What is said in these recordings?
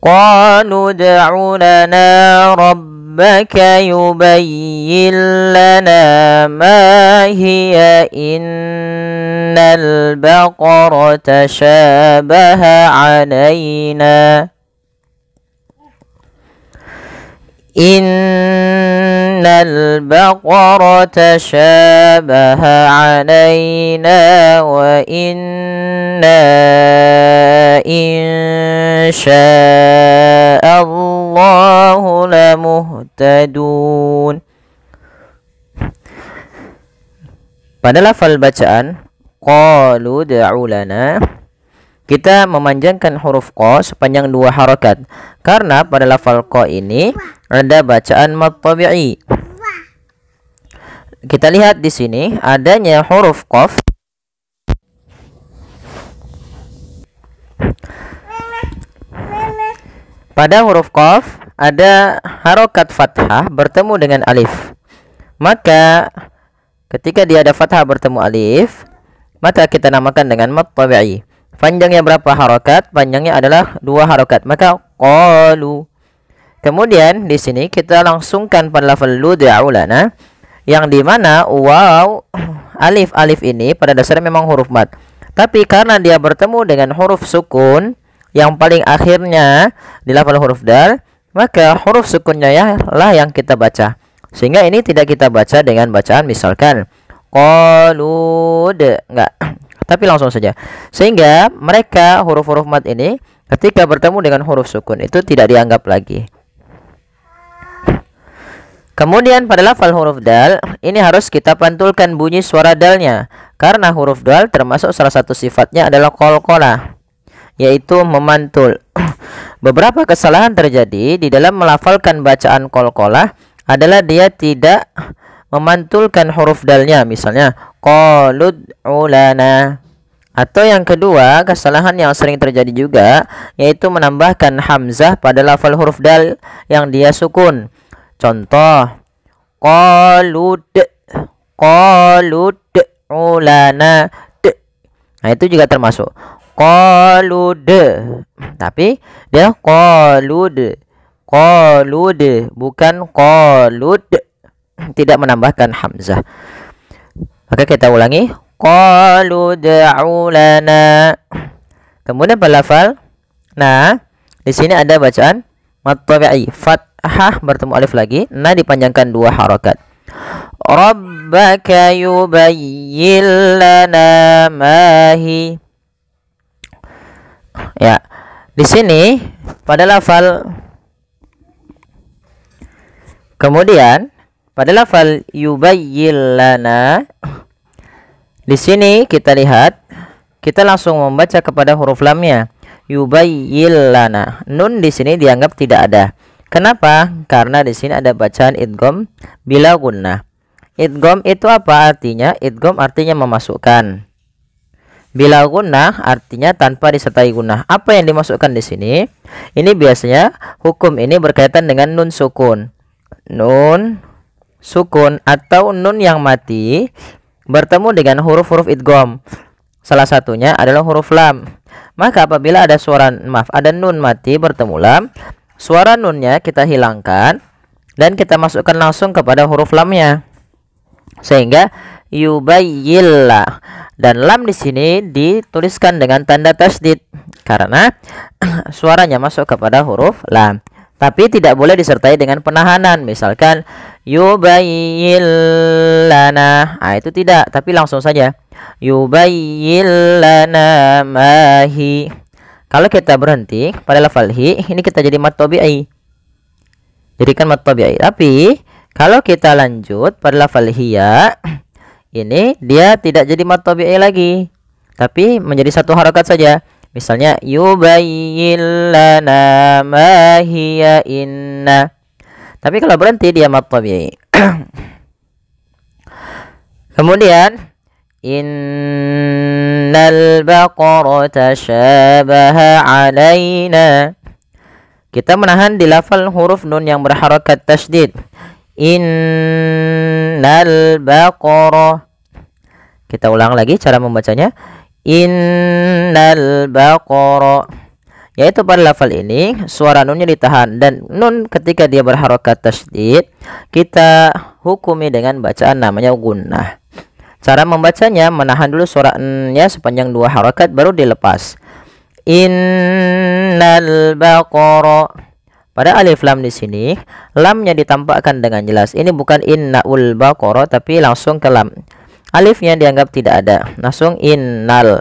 Qalu ud'u lana rabbaka yubayyin lana ma hiya innal baqarata syabaha alaina innal baqarata syabaha alaina wa inna insya'allahu lamuhtadun. Pada lafal bacaan qalu ud'u lana, kita memanjangkan huruf qa sepanjang 2 harakat karena pada lafal qa ini ada bacaan mad tabi'i. Kita lihat di sini adanya huruf qaf pada huruf qaf ada harokat fathah bertemu dengan alif. Maka ketika dia ada fathah bertemu alif, maka kita namakan dengan mad tabi'i. Panjangnya berapa harokat? Panjangnya adalah 2 harokat. Maka qalu. Kemudian di sini kita langsungkan pada lafal ud'u lana, yang dimana waw alif ini pada dasarnya memang huruf mad. Tapi karena dia bertemu dengan huruf sukun yang paling akhirnya di lafal huruf dal, maka huruf sukunnya lah yang kita baca. Sehingga ini tidak kita baca dengan bacaan misalkan qalud, enggak, tapi langsung saja. Sehingga mereka huruf-huruf mad ini ketika bertemu dengan huruf sukun itu tidak dianggap lagi. Kemudian pada lafal huruf dal ini harus kita pantulkan bunyi suara dalnya, karena huruf dal termasuk salah satu sifatnya adalah qalqalah, yaitu memantul. Beberapa kesalahan terjadi di dalam melafalkan bacaan qalqalah adalah dia tidak memantulkan huruf dalnya, misalnya qalud ulana. Atau yang kedua, kesalahan yang sering terjadi juga yaitu menambahkan hamzah pada lafal huruf dal yang dia sukun. Contoh qalud ulana. Nah, itu juga termasuk qalud, tapi dia qalud bukan qalud, tidak menambahkan hamzah. Maka kita ulangi qalu ud'u lana. Kemudian pada lafal nah, di sini ada bacaan mad tabi'i, fathah bertemu alif lagi, nah dipanjangkan 2 harakat. Rabbaka yubayyin lana ma hi. Ya, di sini pada lafal, kemudian pada lafal yubayyin lana, di sini kita lihat, kita langsung membaca kepada huruf lamnya. Yubayyin lana. Nun di sini dianggap tidak ada. Kenapa? Karena di sini ada bacaan idgham bila gunnah. Idgham itu apa artinya? Idgham artinya memasukkan. Bila gunnah artinya tanpa disertai gunnah. Apa yang dimasukkan di sini? Ini biasanya hukum ini berkaitan dengan nun sukun. Nun sukun atau nun yang mati bertemu dengan huruf-huruf idgham. Salah satunya adalah huruf lam. Maka apabila ada ada nun mati bertemu lam, suara nunnya kita hilangkan dan kita masukkan langsung kepada huruf lamnya. Sehingga yubayyillah, dan lam di sini dituliskan dengan tanda tasdid karena suaranya masuk kepada huruf lam. Tapi tidak boleh disertai dengan penahanan, misalkan yubayyin lana. Nah, itu tidak, tapi langsung saja yubayyin lana ma hi. Kalau kita berhenti pada lafal hi, ini kita jadi mad tabi'i. Jadikan mad tabi'i. Tapi kalau kita lanjut pada lafal hiya, ini dia tidak jadi mad tabi'i lagi, tapi menjadi 1 harakat saja. Misalnya yubayyin lana ma hiya inna. Tapi kalau berhenti dia mad tabi'i. Kemudian innal baqarata syabaha alaina. Kita menahan di lafal huruf nun yang berharakat tasydid. Innal baqara. Kita ulang lagi cara membacanya. Innal baqara. Yaitu pada lafal ini suara nunnya ditahan, dan nun ketika dia berharokat tasydid kita hukumi dengan bacaan namanya gunnah. Cara membacanya, menahan dulu suara n-nya sepanjang 2 harokat baru dilepas. Innal baqara. Pada alif lam di sini lamnya ditampakkan dengan jelas. Ini bukan innaul baqara tapi langsung ke lam. Alifnya dianggap tidak ada, langsung innal.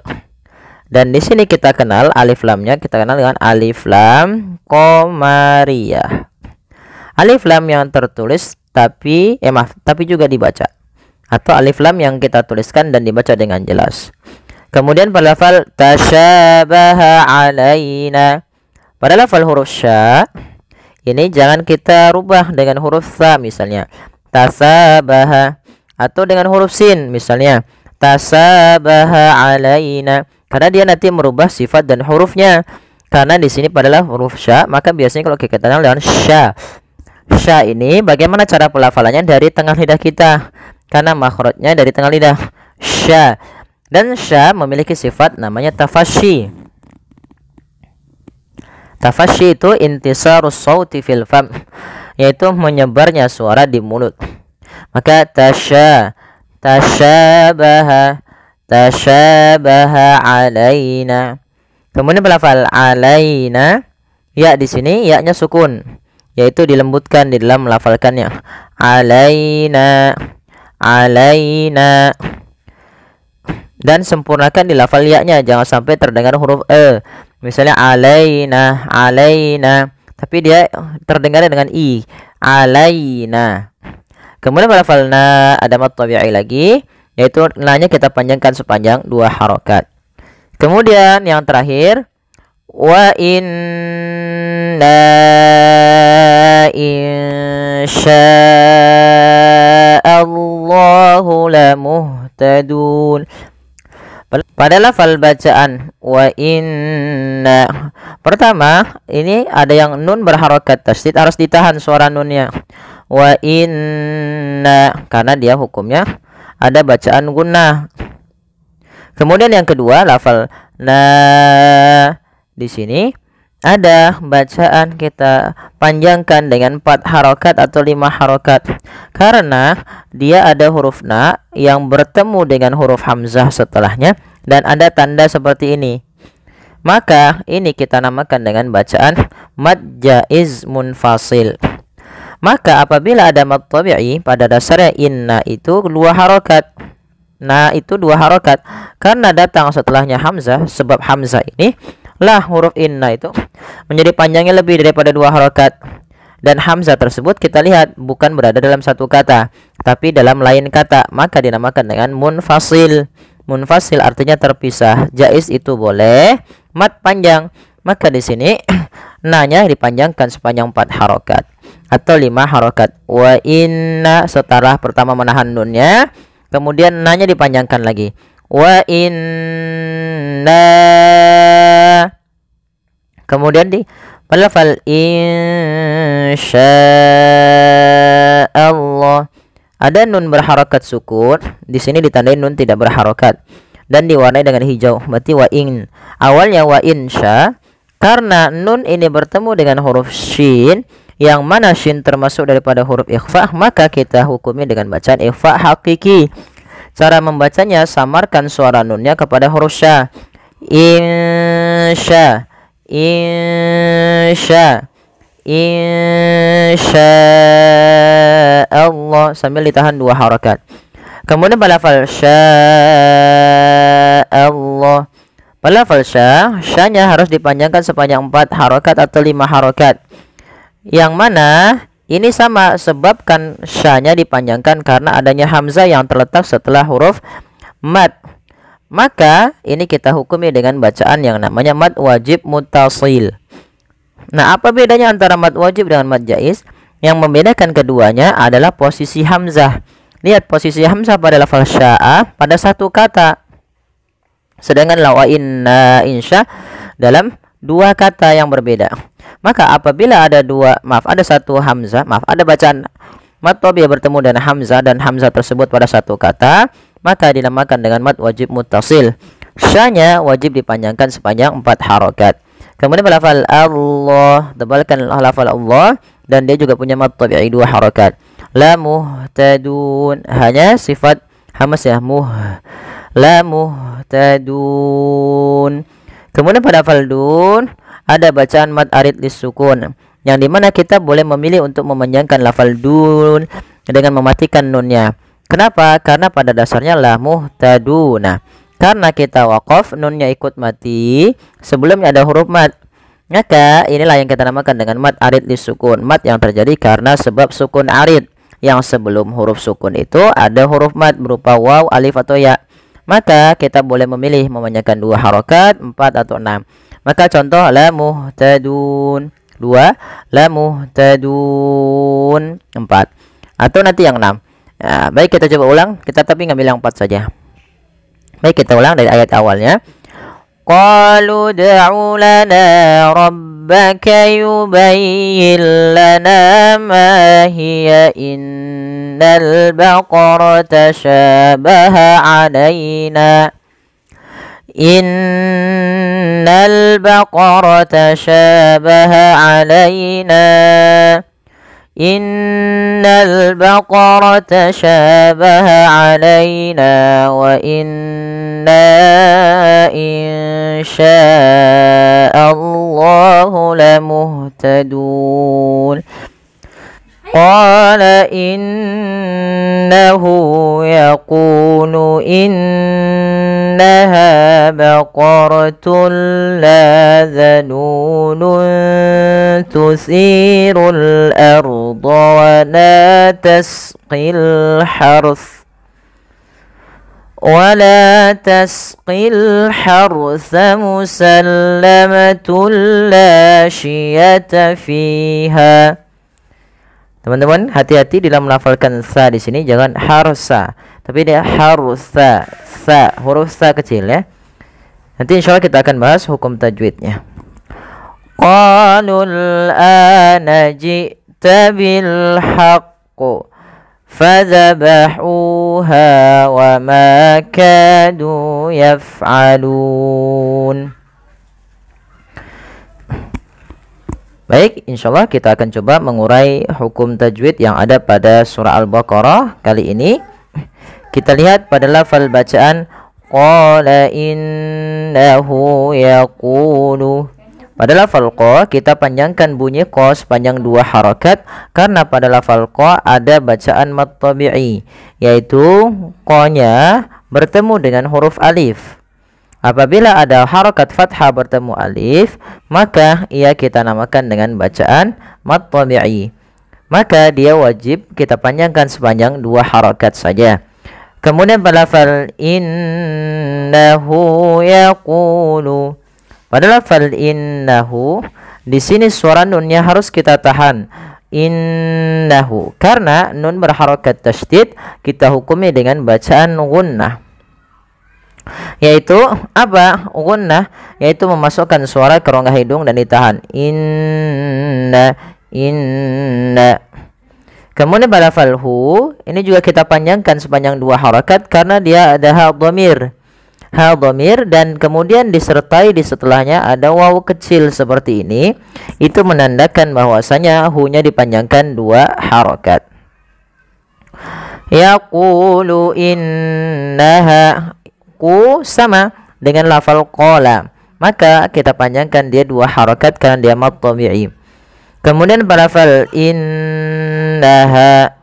Dan di sini kita kenal alif lamnya, kita kenal dengan alif lam qamariyah. Alif lam yang tertulis tapi juga dibaca, atau alif lam yang kita tuliskan dan dibaca dengan jelas. Kemudian pada lafal tasyabaha alaina. Pada lafal huruf sya ini jangan kita rubah dengan huruf tha misalnya tasabaha, atau dengan huruf sin misalnya tasabaha alaina, karena dia nanti merubah sifat dan hurufnya. Karena di sini adalah huruf sya, maka biasanya kalau kita kenal dengan sya. Sya ini bagaimana cara pelafalannya dari tengah lidah kita, karena makhrajnya dari tengah lidah sya. Dan sya memiliki sifat namanya tafashi. Tafashi itu intisarus sauti fil fam, yaitu menyebarnya suara di mulut. Maka tasyabaha alaina. Kemudian pelafal alaina, ya di sini ya-nya sukun, yaitu dilembutkan di dalam melafalkannya. Alaina. Dan sempurnakan di lafal ya-nya, jangan sampai terdengar huruf e. Misalnya alaina, tapi dia terdengar dengan i. Alaina. Kemudian pada lafal na ada mad tabi'i lagi, yaitu na-nya kita panjangkan sepanjang 2 harokat. Kemudian yang terakhir, wa inna insya'allahu lamuhtadun. Pada lafal bacaan wa inna, pertama ini ada yang nun berharokat tasydid, harus ditahan suara nunnya. Wa inna, karena dia hukumnya ada bacaan gunnah. Kemudian yang kedua lafal na, di sini ada bacaan kita panjangkan dengan 4 harokat atau 5 harokat, karena dia ada huruf na yang bertemu dengan huruf hamzah setelahnya dan ada tanda seperti ini. Maka ini kita namakan dengan bacaan mad jaiz munfasil. Maka apabila ada mad tabi'i, pada dasarnya inna itu 2 harokat, na itu 2 harokat, karena datang setelahnya hamzah. Sebab hamzah ini lah huruf inna itu menjadi panjangnya lebih daripada 2 harokat, dan hamzah tersebut kita lihat bukan berada dalam satu kata tapi dalam lain kata, maka dinamakan dengan munfasil. Munfasil artinya terpisah. Jaiz itu boleh mad panjang, maka di sini na-nya dipanjangkan sepanjang 4 harokat atau 5 harokat. Wa inna, setelah pertama menahan nunnya, kemudian na-nya dipanjangkan lagi. Wa inna, kemudian di lafal insyaallah ada nun berharokat sukun. Di sini ditandai nun tidak berharokat dan diwarnai dengan hijau, berarti wa in. Awalnya wa insya, karena nun ini bertemu dengan huruf shin, yang mana shin termasuk daripada huruf ikhfa, maka kita hukumi dengan bacaan ikhfa hakiki. Cara membacanya, samarkan suara nunnya kepada huruf sya. Insya, Allah, sambil ditahan 2 harakat. Kemudian pada lafal Allah, pada lafal sya-nya harus dipanjangkan sepanjang 4 harakat atau 5 harakat. Yang mana ini sama, sebabkan sya-nya dipanjangkan karena adanya hamzah yang terletak setelah huruf mad. Maka ini kita hukumi dengan bacaan yang namanya mad wajib muttasil. Nah, apa bedanya antara mad wajib dengan mad jaiz? Yang membedakan keduanya adalah posisi hamzah. Lihat posisi hamzah pada lafal sya'a pada satu kata, sedangkan la wa inna insya dalam 2 kata yang berbeda. Maka apabila ada satu hamzah, ada bacaan mad tabi'i bertemu dengan hamzah dan hamzah tersebut pada satu kata, maka dinamakan dengan mad wajib muttasil. Sya-nya wajib dipanjangkan sepanjang 4 harakat. Kemudian pada lafal Allah, tebalkan lafal Allah, dan dia juga punya mad tabi'i 2 harakat. La muhtadun, hanya sifat hamas ya, la muhtadun. Kemudian pada lafal dun ada bacaan mad arid lisukun, yang dimana kita boleh memilih untuk memanjangkan lafal dun dengan mematikan nunnya. Kenapa? Karena pada dasarnya la muhtaduna. Karena kita waqaf, nunnya ikut mati, sebelumnya ada huruf mad. Maka inilah yang kita namakan dengan mad arid lisukun. Mad yang terjadi karena sebab sukun arid. Yang sebelum huruf sukun itu ada huruf mad berupa waw, alif atau ya. Maka kita boleh memilih memanjangkan 2 harokat, 4 atau 6. Maka contoh la muhtadun 2, la muhtadun 4, atau nanti yang 6. Nah, baik, kita coba ulang. Kita tapi ngambil yang 4 saja. Baik, kita ulang dari ayat awalnya. Qalu da'u lana rabbaka yubayyin lana ma hiya innal baqarata shabaha alaina innal baqarata shabaha alaina innal baqarata shabaha alaina wa inna insya'allahu lamuhtadun. Qala innahu yaqulu innaha baqaratun la dhanunun tusirul arda wa la tasqil harth ولا تسقي الحرث مسلمة لا شية فيها. Teman-teman, hati-hati dalam melafalkan sa di sini, jangan harsa, tapi dia harsa, sa, huruf sa kecil ya. Nanti insyaallah kita akan bahas hukum tajwidnya. Qalul ana ji'ta bil haqq فذبحوها وما كادوا يفعلون. Baik, insyaallah kita akan coba mengurai hukum tajwid yang ada pada surah Al-Baqarah kali ini. Kita lihat pada lafal bacaan qala innahu yaqulu. Pada lafal qa kita panjangkan bunyi qa sepanjang 2 harakat, karena pada lafal qa ada bacaan mad tabi'i, yaitu qa-nya bertemu dengan huruf alif. Apabila ada harakat fathah bertemu alif, maka ia kita namakan dengan bacaan mad tabi'i. Maka dia wajib kita panjangkan sepanjang 2 harakat saja. Kemudian pada lafal innahu yaqulu. Pada lafal innahu di sini suara nunnya harus kita tahan. Innahu, karena nun berharokat tasydid, kita hukumi dengan bacaan gunnah. Yaitu apa? Gunnah yaitu memasukkan suara ke rongga hidung dan ditahan. Inna. Kemudian pada lafal hu ini juga kita panjangkan sepanjang 2 harakat karena dia ada ha dhamir. Ha dhamir, dan kemudian disertai di setelahnya ada waw kecil seperti ini. Itu menandakan bahwasanya hu-nya dipanjangkan 2 harakat. Yaqulu innaha, ku sama dengan lafal qala, maka kita panjangkan dia 2 harakat karena dia mad tabi'i. Kemudian pada lafal innaha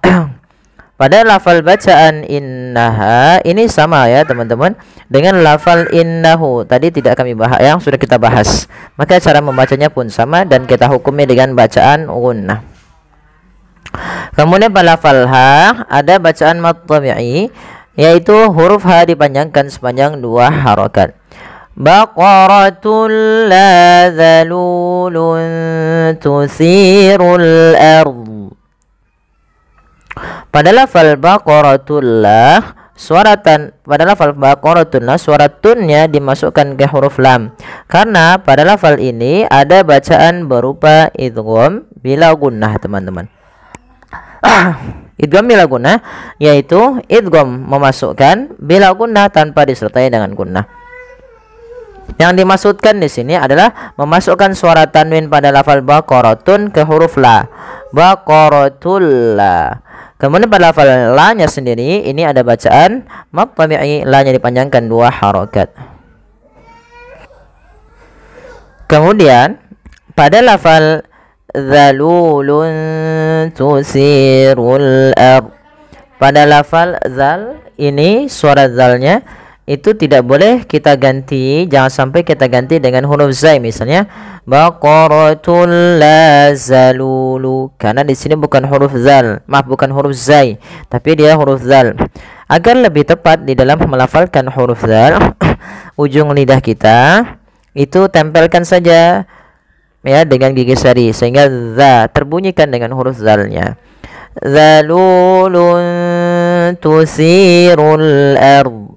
pada lafal bacaan innaha ini sama ya teman-teman dengan lafal innahu tadi tidak kami bahas, yang sudah kita bahas. Maka cara membacanya pun sama dan kita hukumi dengan bacaan gunnah. Kemudian pada lafal ha ada bacaan mad tabi'i, yaitu huruf ha dipanjangkan sepanjang 2 harakat. Baqaratul la dhalulun tusirul ardh. Pada lafal baqaratullah pada lafal baqaratullah suara tunnya dimasukkan ke huruf lam, karena pada lafal ini ada bacaan berupa idgham bila gunnah teman-teman. Idgham bila gunnah yaitu idgham memasukkan bila gunnah tanpa disertai dengan gunnah. Yang dimaksudkan di sini adalah memasukkan suara tanwin pada lafal baqaratun ke huruf la. Baqaratul la. Kemudian pada lafal la-nya sendiri ini ada bacaan mad tabi'i, la-nya dipanjangkan 2 harokat. Kemudian pada lafal zalulun tusirul ard, pada lafal zal ini suara zalnya itu tidak boleh kita ganti, jangan sampai kita ganti dengan huruf zai. Misalnya baqaratul la zalulu, karena di sini bukan huruf zal, maaf bukan huruf zai, tapi dia huruf zal. Agar lebih tepat di dalam melafalkan huruf zal, ujung lidah kita itu tempelkan saja ya dengan gigi sari sehingga za terbunyikan dengan huruf zalnya. Zalulun tusirul ard.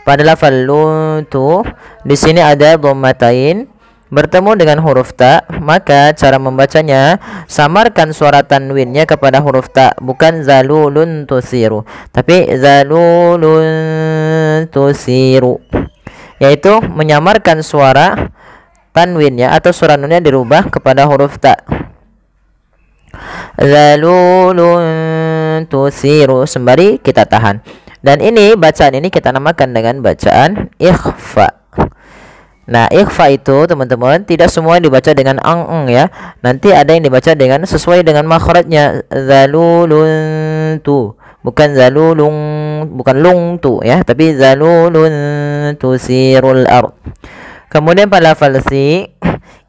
Pada lafal luntu di sini ada dhammatain bertemu dengan huruf ta, maka cara membacanya samarkan suara tanwinnya kepada huruf ta, bukan zalulun tusiru, tapi zalulun tusiru, yaitu menyamarkan suara tanwinnya atau suara nunnya dirubah kepada huruf ta. Zalulun tusiru, sembari kita tahan. Dan ini bacaan ini kita namakan dengan bacaan ikhfa. Nah, ikhfa itu teman-teman tidak semua dibaca dengan ang ya. Nanti ada yang dibaca dengan sesuai dengan makhrajnya. Zalulun tu, bukan zalulung, bukan lung tu ya, tapi zalulun tusirul ard. Kemudian pada lafal si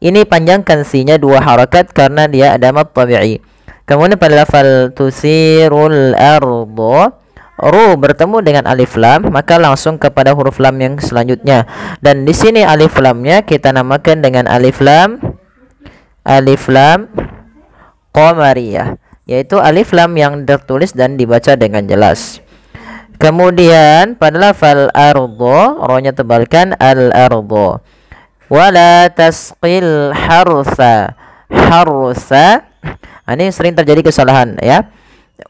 ini panjangkan si-nya 2 harakat karena dia ada mad tabi'i. Kemudian pada lafal tusirul ardo, ru bertemu dengan alif lam, maka langsung kepada huruf lam yang selanjutnya. Dan di sini alif lamnya kita namakan dengan alif lam qamariyah, yaitu alif lam yang tertulis dan dibaca dengan jelas. Kemudian pada lafal ardo, ro-nya tebalkan al ardo. Wala tasqil harsa. Ini sering terjadi kesalahan ya.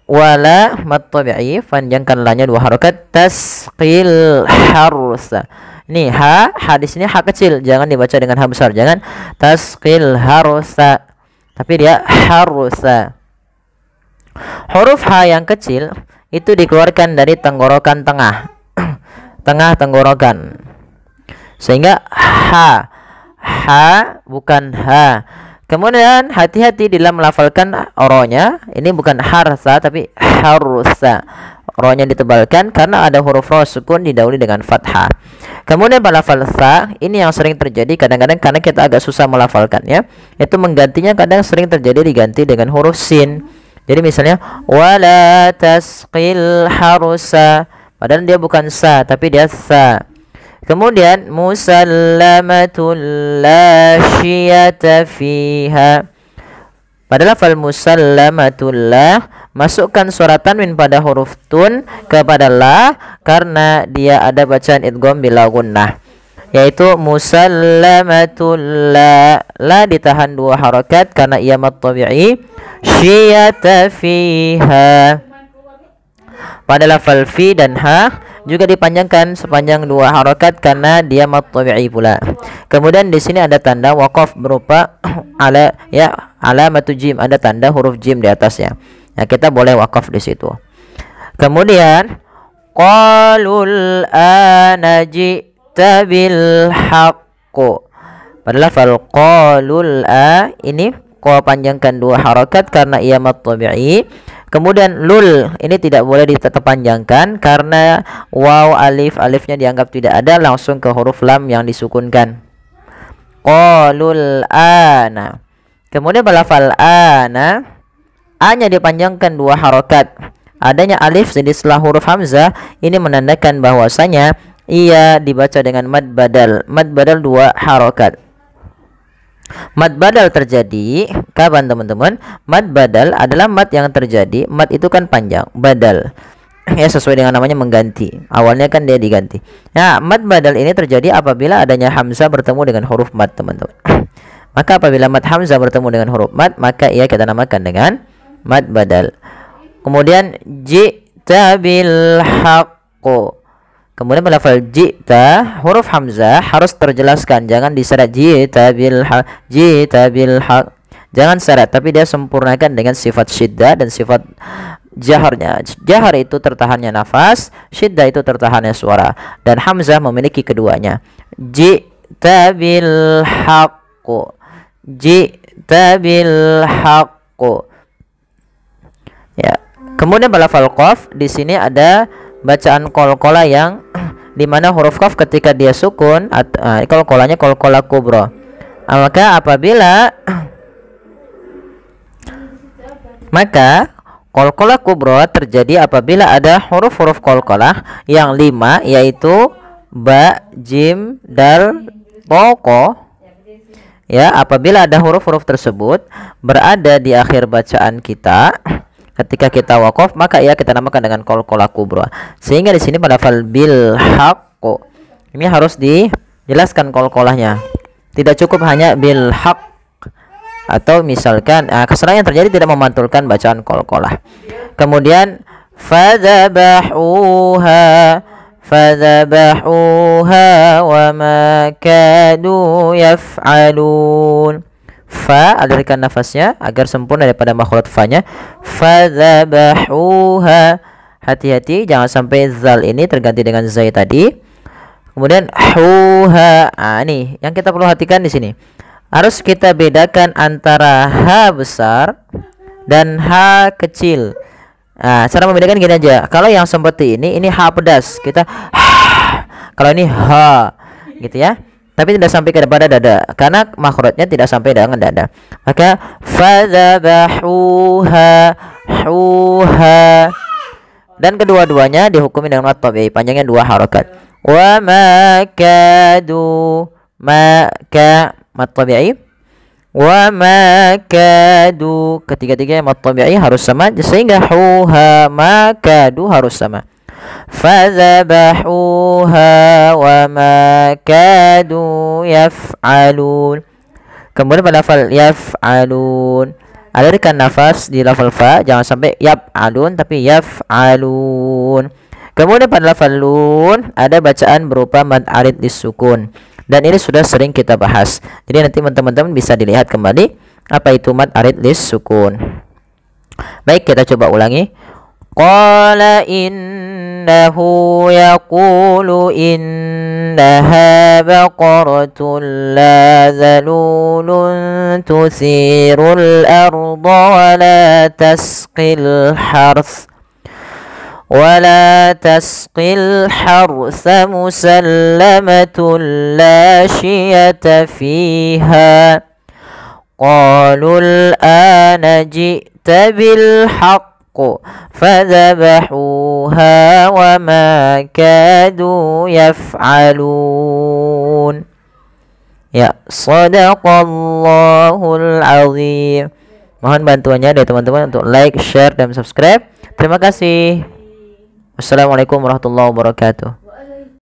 Wala mad tabi'i, panjangkan la-nya 2 harakat, tasqil harsa. Ini ha di sini ha kecil, jangan dibaca dengan ha besar, jangan tasqil harsa, tapi dia harsa. Huruf ha yang kecil itu dikeluarkan dari tenggorokan tengah tengah tenggorokan, sehingga ha bukan ha. Kemudian hati-hati di dalam melafalkan ro-nya, ini bukan harsa tapi harsa. Ro-nya ditebalkan karena ada huruf ro sukun didahului dengan fathah. Kemudian pada lafal sa, ini yang sering terjadi kadang-kadang karena kita agak susah melafalkannya, itu menggantinya kadang sering terjadi diganti dengan huruf sin. Jadi misalnya wala tasqil harusa, padahal dia bukan sa tapi dia sa. Kemudian musallamatul la syiyata fiha, pada lafal musallamatul la masukkan suara tanwin pada huruf tun kepada la karena dia ada bacaan idgham bila gunnah, yaitu musallamatul la ditahan 2 harakat karena ia mad tabi'i. Syiyata fiha, pada lafal fi dan ha juga dipanjangkan sepanjang 2 harakat karena dia mad tabi'i pula. Kemudian di sini ada tanda waqaf berupa alamatu jim, ada tanda huruf jim di atasnya. Nah, kita boleh waqaf di situ. Kemudian qalul ana ji'ta bil haqqu, pada lafal qalul ini qa panjangkan 2 harakat karena ia mad tabi'i. Kemudian lul ini tidak boleh dipanjangkan karena waw alifnya dianggap tidak ada, langsung ke huruf lam yang disukunkan. Qalul ana. Kemudian pada lafal ana, a-nya dipanjangkan 2 harakat. Adanya alif di setelah huruf hamzah ini menandakan bahwasanya ia dibaca dengan mad badal. Mad badal 2 harakat. Mad badal terjadi kapan teman-teman? Mad badal adalah mad yang terjadi, mad itu kan panjang, badal ya sesuai dengan namanya mengganti. Awalnya kan dia diganti. Nah, mad badal ini terjadi apabila adanya hamzah bertemu dengan huruf mad teman-teman. Maka apabila mad hamzah bertemu dengan huruf mad, maka ia kita namakan dengan mad badal. Kemudian ji'ta bil haqqu, Kemudian pada lafal ji'ta, huruf hamzah harus terjelaskan, jangan diseret ji'ta bil haq. Jangan seret, tapi dia sempurnakan dengan sifat syiddah dan sifat jaharnya. Jahar itu tertahannya nafas, syiddah itu tertahannya suara, dan hamzah memiliki keduanya. Ji'ta bil haqqu, ji'ta bil haqqu. Ya. Kemudian pada lafal qaf, di sini ada bacaan qalqalah yang dimana huruf qaf ketika dia sukun, qalqalahnya qalqalah kubra. Maka apabila qalqalah kubra terjadi apabila ada huruf-huruf qalqalah yang 5, yaitu ba, jim, dal, ta. Ya, apabila ada huruf-huruf tersebut berada di akhir bacaan kita ketika kita waqaf, maka ia kita namakan dengan qalqalah kubra. Sehingga di sini pada lafal bil haqqu ini harus dijelaskan qalqalahnya. Tidak cukup hanya bil haqq, atau misalkan kesalahan yang terjadi tidak memantulkan bacaan qalqalah. Kemudian fadzabahuha wa ma kadu yaf'alun. Fa, alirkan nafasnya agar sempurna daripada makhraj fa-nya. Fadzabahuha, hati-hati jangan sampai zal ini terganti dengan zai tadi. Kemudian huha, ini yang kita perlu perhatikan di sini. Harus kita bedakan antara ha besar dan ha kecil. Cara membedakan gini aja. Kalau yang seperti ini ha pedas, kita kalau ini ha gitu ya. Tapi tidak sampai kepada dada karena makhrajnya tidak sampai dengan dada. Maka fadzabahuha huha, dan kedua-duanya dihukumi dengan mad tabi'i, panjangnya 2 harakat. Wa ma kadu, maka mad tabi'i, wa ma kadu, ketiga-tiganya mad tabi'i harus sama, sehingga huha ma kadu harus sama. Fadzabahuha wa ma kadu yaf'alun. Kemudian pada lafal yaf'alun, alirkan nafas di lafal fa, jangan sampai yaf'alun tapi yaf'alun. Kemudian pada lafal lun ada bacaan berupa mad arid lisukun, dan ini sudah sering kita bahas. Jadi nanti teman-teman bisa dilihat kembali apa itu mad arid lisukun. Baik, kita coba ulangi. Qala innahu yaqulu innaha baqaratun la zalulun tusirul arda wa la tasqil harth musallamatun la shiyata fiha. Qalu al-ana ji'ta bil haqq fadzabahuha wa ma kadu yaf'alun. Ya, shadaqallahul azim. Mohon bantuannya dari teman-teman untuk like, share, dan subscribe. Terima kasih. Wassalamualaikum warahmatullahi wabarakatuh.